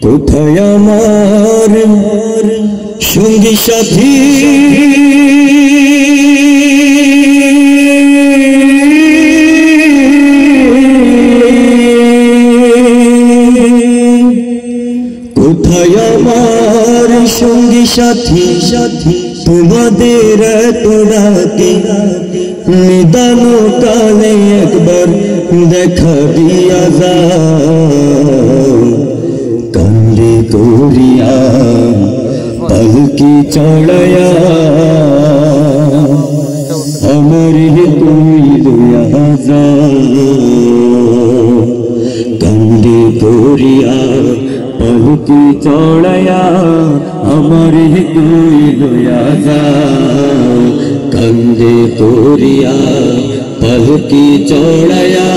কোথায় আমার সঙ্গী সাথী কোথায় আমার সঙ্গী সাথী তোমাদের এত ডাকে নিদান কালে একবার দেখা দিয়া যাও কান্দে করিয়া পালকি চড়ায়া আমার তুই লইয়া যাও কান্দে করিয়া পালকি চড়ায়া আমার তুই লইয়া যাও কান্দে করিয়া পালকি চড়ায়া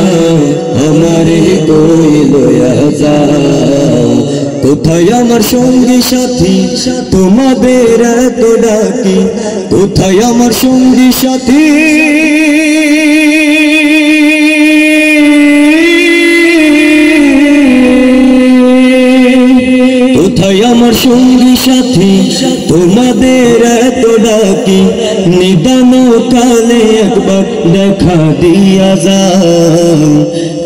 আমার তুই লইয়া যাও কোথায় আমার সঙ্গী সাথী তোমাদের এত ডাকি কোথায় আমার সঙ্গী সাথী কোথায় আমার সঙ্গী সাথী তোমাদের এত ডাকি নিদান কালে একবার দেখা দিয়া যাও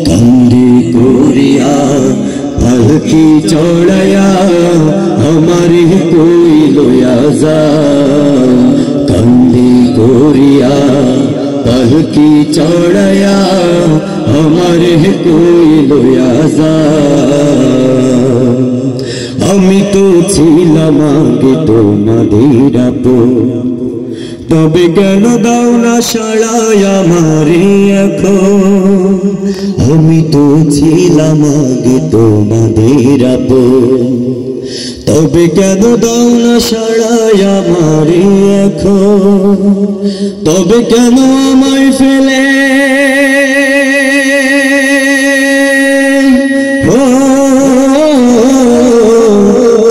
কান্দে করিয়া পালকি চড়ায়া আমার কই লইয়া যাও কান্দে করিয়া পালকি চড়ায়া আমার কই লইয়া যাও আমি তো ছিলাম আগে তোমাদের আপন তবে কেন দাও না সাড়ায় আমারে এখন আমি তো ছিলাম আগে তোমাদের আপন তবে কেন দাও না সাড়ায় আমারে এখন তবে কেন আমায় ফেলে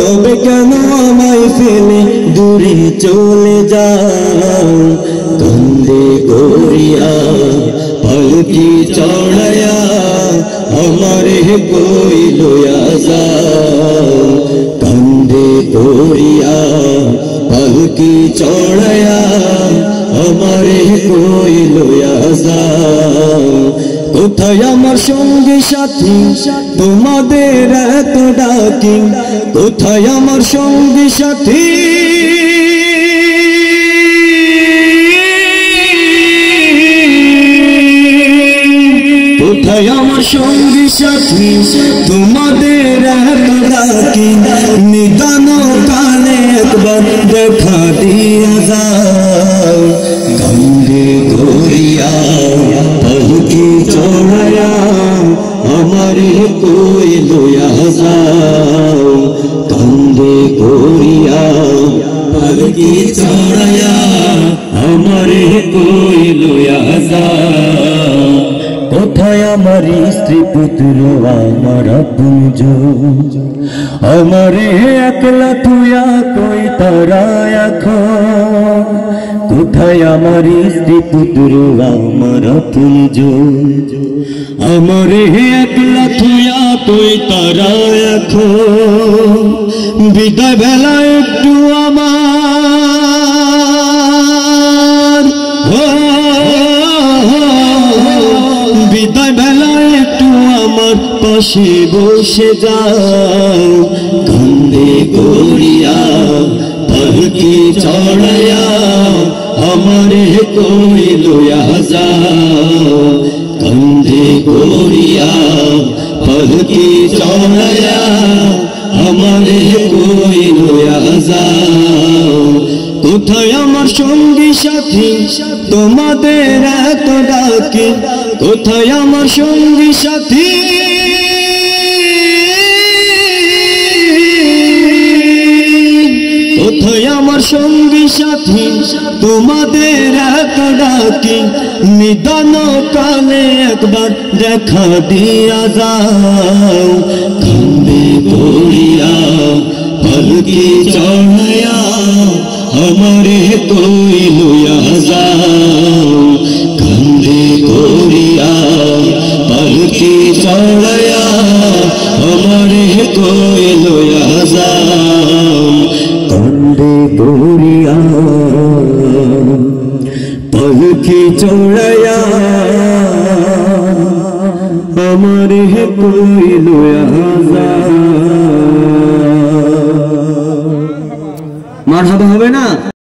তবে কেন আমায় ফেলে দূরে চলে যাও কান্দে করিয়া পালকি চড়ায়া আমার কই লইয়া যাও কান্দে করিয়া পালকি চড়ায়া আমার কই লইয়া যাও কোথায় আমার সঙ্গী সাথী তোমাদের এত ডাকি কোথায় আমার সঙ্গী সাথী কোথায় আমার সঙ্গী সাথী তোমাদের এত ডাকি নিদান কালে একবার দেখা দিয়া যাও কান্দে করিয়া পালকি চড়ায়া আমার কই লইয়া যাও কান্দে করিয়া পালকি চড়ায়া আমার কই লইয়া যাও কোথায় আমার স্ত্রী পুত্র আমার আপনজন আমারে একলা তুইয়া কই তারা এখন কোথায় আমার স্ত্রী পুত্র আমার আপনজন আমারে একলা তুইয়া কই তারা এখন বিদায় বেলা একটু আমার বিদায় বেলা একটু আমার পাশে বসে যাও কান্দে করিয়া পালকি চড়ায়া আমার কই লইয়া যাও কান্দে করিয়া পালকি চড়ায়া আমার কই লইয়া যাও কোথায় আমার সঙ্গী সাথী তোমাদের এত ডাকি কোথায় আমার সঙ্গী সাথী কোথায় আমার সঙ্গী সাথী তোমাদের এত ডাকি নিদান কালে একবার দেখা দিয়া যাও কান্দে করিয়া পালকি চড়ায়া আমারে কই লইয়া যাও কান্দে করিয়া পালকি চড়ায়া আমার আমারে কইল আযাম কান্দে পড়িয়া পালকি চড়াইয়া আমারে কইল আযাম। মারহাবা হবে না?